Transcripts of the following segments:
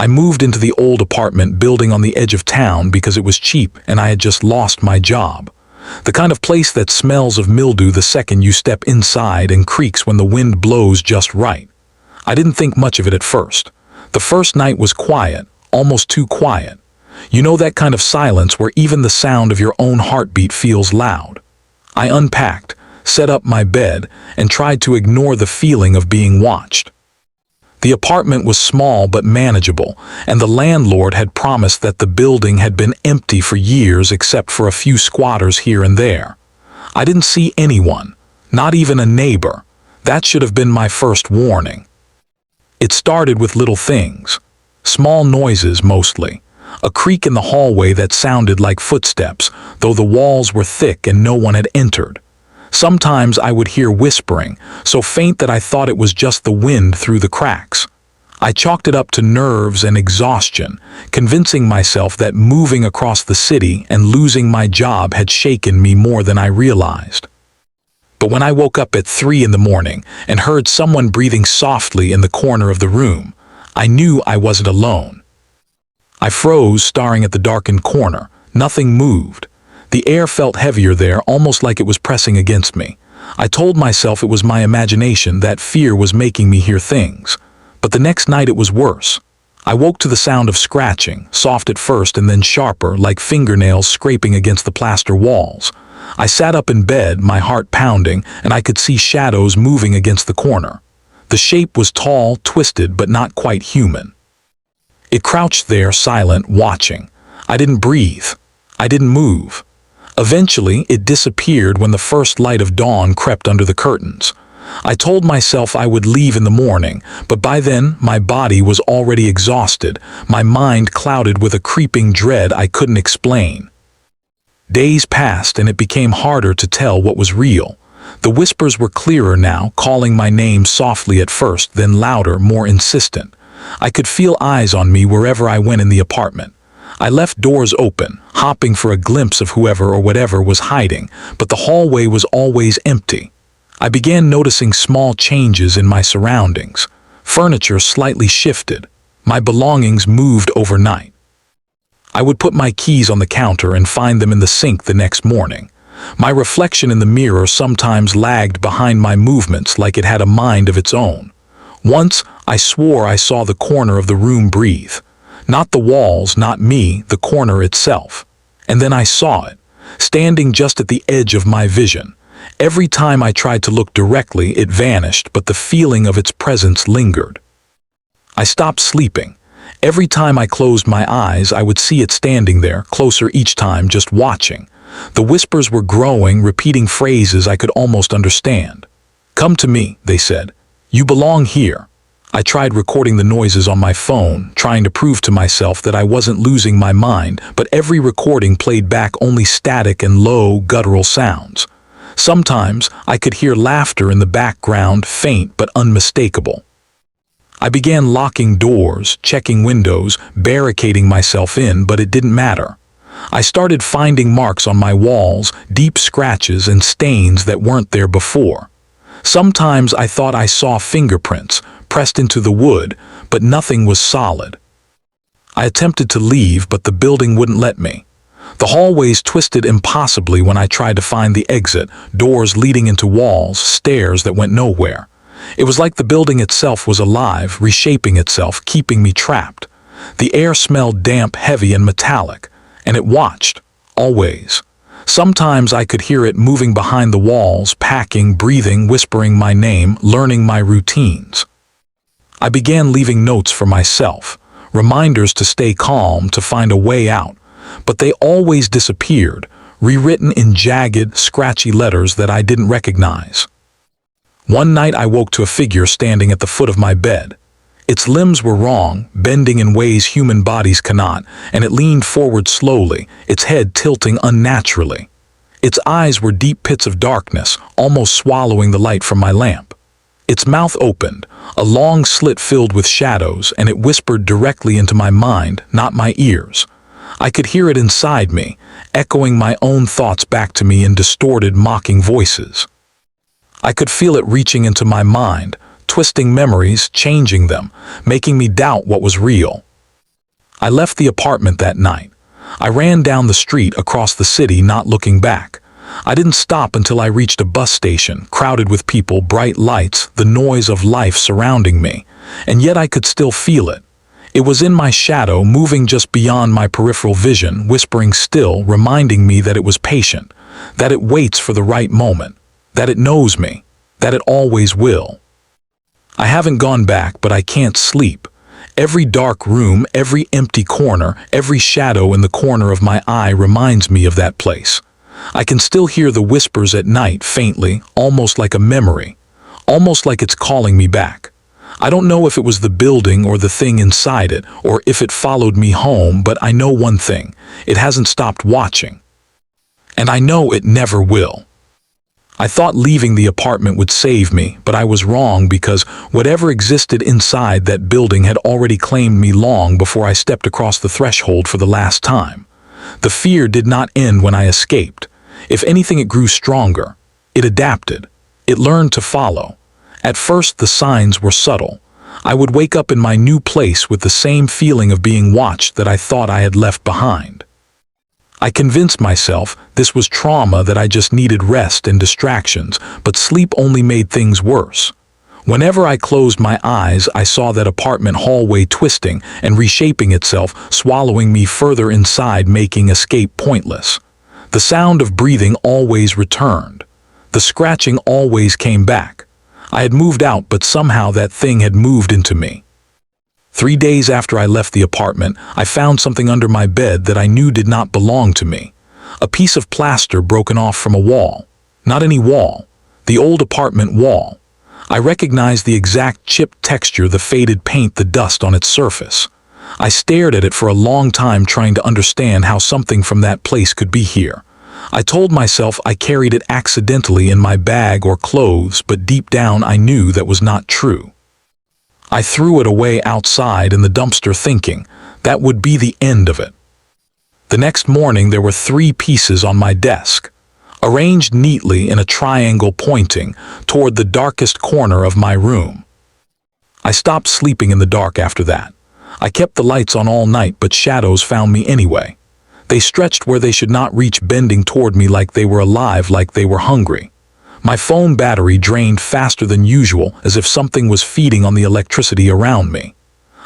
I moved into the old apartment building on the edge of town because it was cheap and I had just lost my job. The kind of place that smells of mildew the second you step inside and creaks when the wind blows just right. I didn't think much of it at first. The first night was quiet, almost too quiet. You know, that kind of silence where even the sound of your own heartbeat feels loud. I unpacked, set up my bed, and tried to ignore the feeling of being watched. The apartment was small but manageable, and the landlord had promised that the building had been empty for years except for a few squatters here and there. I didn't see anyone, not even a neighbor. That should have been my first warning. It started with little things. Small noises mostly. A creak in the hallway that sounded like footsteps, though the walls were thick and no one had entered. Sometimes I would hear whispering, so faint that I thought it was just the wind through the cracks. I chalked it up to nerves and exhaustion, convincing myself that moving across the city and losing my job had shaken me more than I realized. But when I woke up at 3 in the morning and heard someone breathing softly in the corner of the room, I knew I wasn't alone. I froze, staring at the darkened corner. Nothing moved. The air felt heavier there, almost like it was pressing against me. I told myself it was my imagination, that fear was making me hear things. But the next night it was worse. I woke to the sound of scratching, soft at first and then sharper, like fingernails scraping against the plaster walls. I sat up in bed, my heart pounding, and I could see shadows moving against the corner. The shape was tall, twisted, but not quite human. It crouched there, silent, watching. I didn't breathe. I didn't move. Eventually, it disappeared when the first light of dawn crept under the curtains. I told myself I would leave in the morning, but by then my body was already exhausted, my mind clouded with a creeping dread I couldn't explain. Days passed and it became harder to tell what was real. The whispers were clearer now, calling my name softly at first, then louder, more insistent. I could feel eyes on me wherever I went in the apartment. I left doors open, hopping for a glimpse of whoever or whatever was hiding, but the hallway was always empty. I began noticing small changes in my surroundings. Furniture slightly shifted. My belongings moved overnight. I would put my keys on the counter and find them in the sink the next morning. My reflection in the mirror sometimes lagged behind my movements like it had a mind of its own. Once, I swore I saw the corner of the room breathe. Not the walls, not me, the corner itself. And then I saw it, standing just at the edge of my vision. Every time I tried to look directly, it vanished, but the feeling of its presence lingered. I stopped sleeping. Every time I closed my eyes, I would see it standing there, closer each time, just watching. The whispers were growing, repeating phrases I could almost understand. "Come to me," they said. "You belong here." I tried recording the noises on my phone, trying to prove to myself that I wasn't losing my mind, but every recording played back only static and low, guttural sounds. Sometimes I could hear laughter in the background, faint but unmistakable. I began locking doors, checking windows, barricading myself in, but it didn't matter. I started finding marks on my walls, deep scratches and stains that weren't there before. Sometimes I thought I saw fingerprints pressed into the wood, but nothing was solid. I attempted to leave, but the building wouldn't let me. The hallways twisted impossibly when I tried to find the exit, doors leading into walls, stairs that went nowhere. It was like the building itself was alive, reshaping itself, keeping me trapped. The air smelled damp, heavy, and metallic, and it watched, always. Sometimes I could hear it moving behind the walls, packing, breathing, whispering my name, learning my routines. I began leaving notes for myself, reminders to stay calm, to find a way out, but they always disappeared, rewritten in jagged, scratchy letters that I didn't recognize. One night I woke to a figure standing at the foot of my bed. Its limbs were wrong, bending in ways human bodies cannot, and it leaned forward slowly, its head tilting unnaturally. Its eyes were deep pits of darkness, almost swallowing the light from my lamp. Its mouth opened, a long slit filled with shadows, and it whispered directly into my mind, not my ears. I could hear it inside me, echoing my own thoughts back to me in distorted, mocking voices. I could feel it reaching into my mind, twisting memories, changing them, making me doubt what was real. I left the apartment that night. I ran down the street across the city, not looking back. I didn't stop until I reached a bus station, crowded with people, bright lights, the noise of life surrounding me. And yet I could still feel it. It was in my shadow, moving just beyond my peripheral vision, whispering still, reminding me that it was patient, that it waits for the right moment, that it knows me, that it always will. I haven't gone back, but I can't sleep. Every dark room, every empty corner, every shadow in the corner of my eye reminds me of that place. I can still hear the whispers at night, faintly, almost like a memory, almost like it's calling me back. I don't know if it was the building or the thing inside it, or if it followed me home, but I know one thing: it hasn't stopped watching. And I know it never will. I thought leaving the apartment would save me, but I was wrong, because whatever existed inside that building had already claimed me long before I stepped across the threshold for the last time. The fear did not end when I escaped. If anything, it grew stronger. It adapted. It learned to follow. At first, the signs were subtle. I would wake up in my new place with the same feeling of being watched that I thought I had left behind. I convinced myself this was trauma, that I just needed rest and distractions, but sleep only made things worse. Whenever I closed my eyes, I saw that apartment hallway twisting and reshaping itself, swallowing me further inside, making escape pointless. The sound of breathing always returned. The scratching always came back. I had moved out, but somehow that thing had moved into me. 3 days after I left the apartment, I found something under my bed that I knew did not belong to me. A piece of plaster broken off from a wall. Not any wall. The old apartment wall. I recognized the exact chipped texture, the faded paint, the dust on its surface. I stared at it for a long time, trying to understand how something from that place could be here. I told myself I carried it accidentally in my bag or clothes, but deep down I knew that was not true. I threw it away outside in the dumpster, thinking that would be the end of it. The next morning there were 3 pieces on my desk, arranged neatly in a triangle pointing toward the darkest corner of my room. I stopped sleeping in the dark after that. I kept the lights on all night, but shadows found me anyway. They stretched where they should not reach, bending toward me like they were alive, like they were hungry. My phone battery drained faster than usual, as if something was feeding on the electricity around me.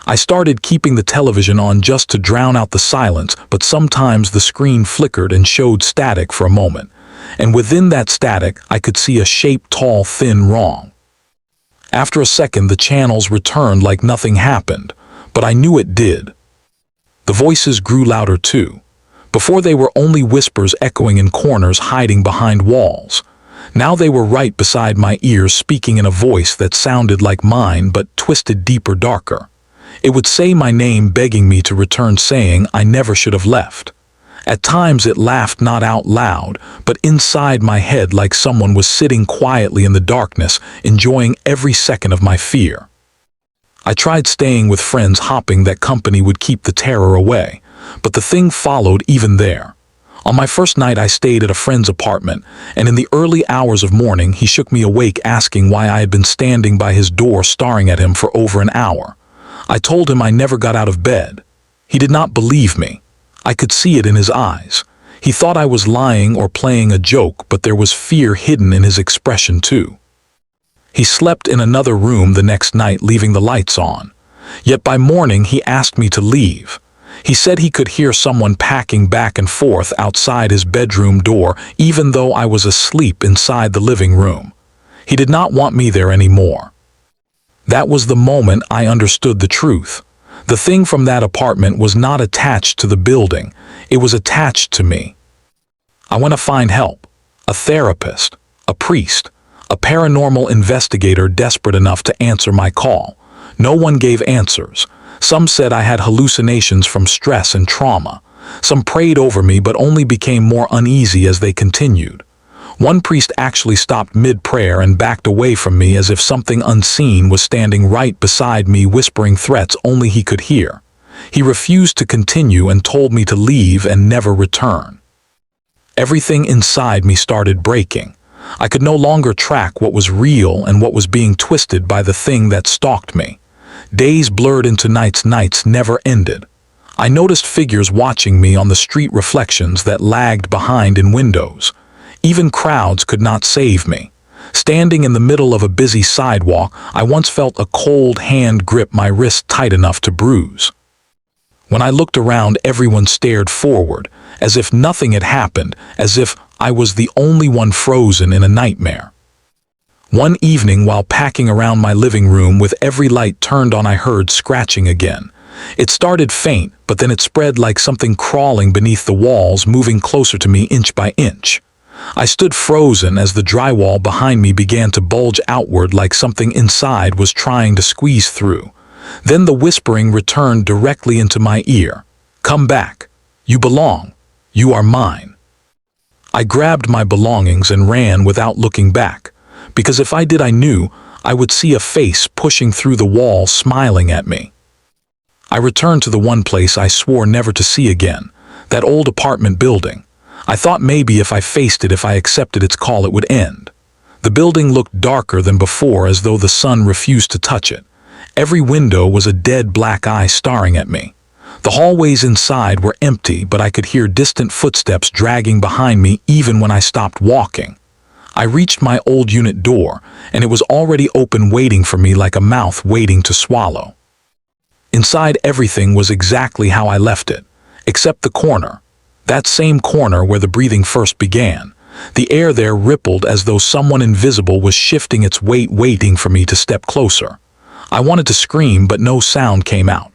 I started keeping the television on just to drown out the silence, but sometimes the screen flickered and showed static for a moment. And within that static, I could see a shape, tall, thin, wrong. After a second, the channels returned like nothing happened, but I knew it did. The voices grew louder too. Before they were only whispers echoing in corners, hiding behind walls. Now they were right beside my ears, speaking in a voice that sounded like mine but twisted deeper, darker. It would say my name, begging me to return, saying I never should have left. At times it laughed, not out loud, but inside my head, like someone was sitting quietly in the darkness, enjoying every second of my fear. I tried staying with friends, hoping that company would keep the terror away, but the thing followed even there. On my first night I stayed at a friend's apartment, and in the early hours of morning he shook me awake, asking why I had been standing by his door staring at him for over an hour. I told him I never got out of bed. He did not believe me. I could see it in his eyes. He thought I was lying or playing a joke, but there was fear hidden in his expression too. He slept in another room the next night, leaving the lights on. Yet by morning he asked me to leave. He said he could hear someone packing back and forth outside his bedroom door, even though I was asleep inside the living room. He did not want me there anymore. That was the moment I understood the truth. The thing from that apartment was not attached to the building. It was attached to me. I went to find help. A therapist, a priest, a paranormal investigator desperate enough to answer my call. No one gave answers. Some said I had hallucinations from stress and trauma. Some prayed over me, but only became more uneasy as they continued. One priest actually stopped mid-prayer and backed away from me, as if something unseen was standing right beside me, whispering threats only he could hear. He refused to continue and told me to leave and never return. Everything inside me started breaking. I could no longer track what was real and what was being twisted by the thing that stalked me. Days blurred into nights, nights never ended. I noticed figures watching me on the street reflections that lagged behind in windows. Even crowds could not save me. Standing in the middle of a busy sidewalk, I once felt a cold hand grip my wrist tight enough to bruise. When I looked around, everyone stared forward, as if nothing had happened, as if I was the only one frozen in a nightmare. One evening, while packing around my living room with every light turned on, I heard scratching again. It started faint, but then it spread like something crawling beneath the walls, moving closer to me inch by inch. I stood frozen as the drywall behind me began to bulge outward like something inside was trying to squeeze through. Then the whispering returned directly into my ear. "Come back. You belong. You are mine." I grabbed my belongings and ran without looking back, because if I did, I knew I would see a face pushing through the wall, smiling at me. I returned to the one place I swore never to see again, that old apartment building. I thought maybe if I faced it, if I accepted its call, it would end. The building looked darker than before, as though the sun refused to touch it. Every window was a dead black eye staring at me. The hallways inside were empty, but I could hear distant footsteps dragging behind me even when I stopped walking. I reached my old unit door, and it was already open, waiting for me like a mouth waiting to swallow. Inside, everything was exactly how I left it, except the corner. That same corner where the breathing first began. The air there rippled as though someone invisible was shifting its weight, waiting for me to step closer. I wanted to scream, but no sound came out.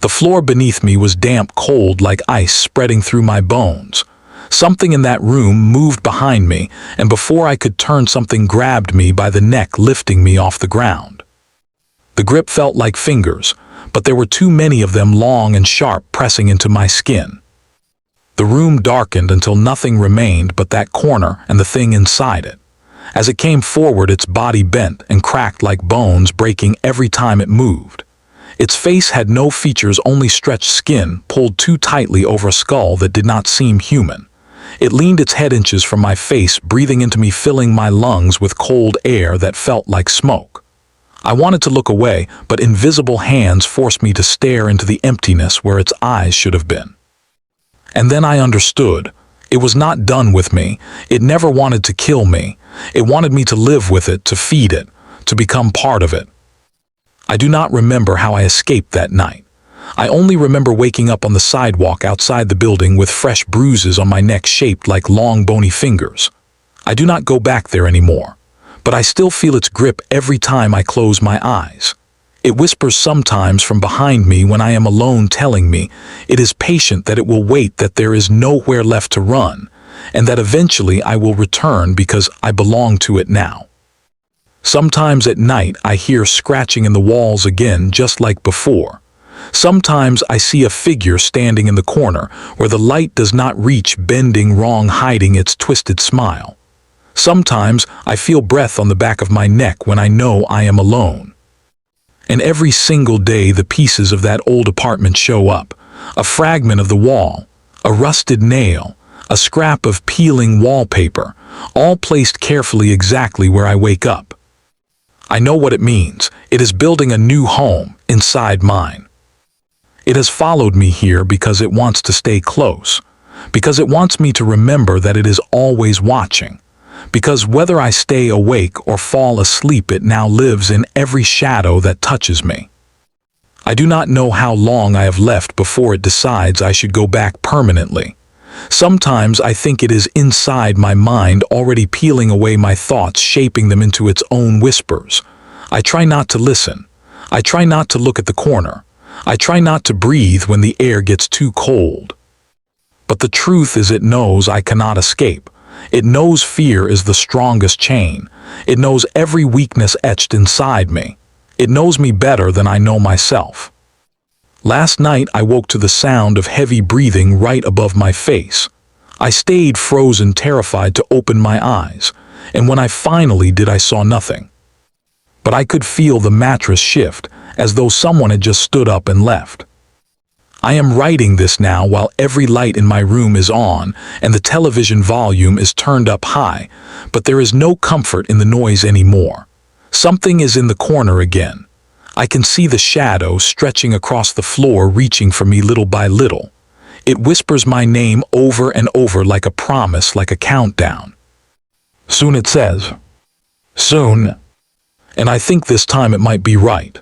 The floor beneath me was damp, cold, like ice spreading through my bones. Something in that room moved behind me, and before I could turn, something grabbed me by the neck, lifting me off the ground. The grip felt like fingers, but there were too many of them, long and sharp, pressing into my skin. The room darkened until nothing remained but that corner and the thing inside it. As it came forward, its body bent and cracked like bones, breaking every time it moved. Its face had no features, only stretched skin pulled too tightly over a skull that did not seem human. It leaned its head inches from my face, breathing into me, filling my lungs with cold air that felt like smoke. I wanted to look away, but invisible hands forced me to stare into the emptiness where its eyes should have been. And then I understood. It was not done with me. It never wanted to kill me. It wanted me to live with it, to feed it, to become part of it. I do not remember how I escaped that night. I only remember waking up on the sidewalk outside the building with fresh bruises on my neck shaped like long bony fingers. I do not go back there anymore, but I still feel its grip every time I close my eyes. It whispers sometimes from behind me when I am alone, telling me it is patient, that it will wait, that there is nowhere left to run, and that eventually I will return because I belong to it now. Sometimes at night I hear scratching in the walls again, just like before. Sometimes I see a figure standing in the corner where the light does not reach, bending wrong, hiding its twisted smile. Sometimes I feel breath on the back of my neck when I know I am alone. And every single day the pieces of that old apartment show up. A fragment of the wall, a rusted nail, a scrap of peeling wallpaper, all placed carefully exactly where I wake up. I know what it means. It is building a new home inside mine. It has followed me here because it wants to stay close, because it wants me to remember that it is always watching, because whether I stay awake or fall asleep, it now lives in every shadow that touches me. I do not know how long I have left before it decides I should go back permanently. Sometimes I think it is inside my mind, already peeling away my thoughts, shaping them into its own whispers. I try not to listen. I try not to look at the corner. I try not to breathe when the air gets too cold. But the truth is, it knows I cannot escape. It knows fear is the strongest chain. It knows every weakness etched inside me. It knows me better than I know myself. Last night I woke to the sound of heavy breathing right above my face. I stayed frozen, terrified to open my eyes, and when I finally did, I saw nothing. But I could feel the mattress shift, as though someone had just stood up and left. I am writing this now while every light in my room is on and the television volume is turned up high, but there is no comfort in the noise anymore. Something is in the corner again. I can see the shadow stretching across the floor, reaching for me little by little. It whispers my name over and over like a promise, like a countdown. Soon, it says. Soon. And I think this time it might be right.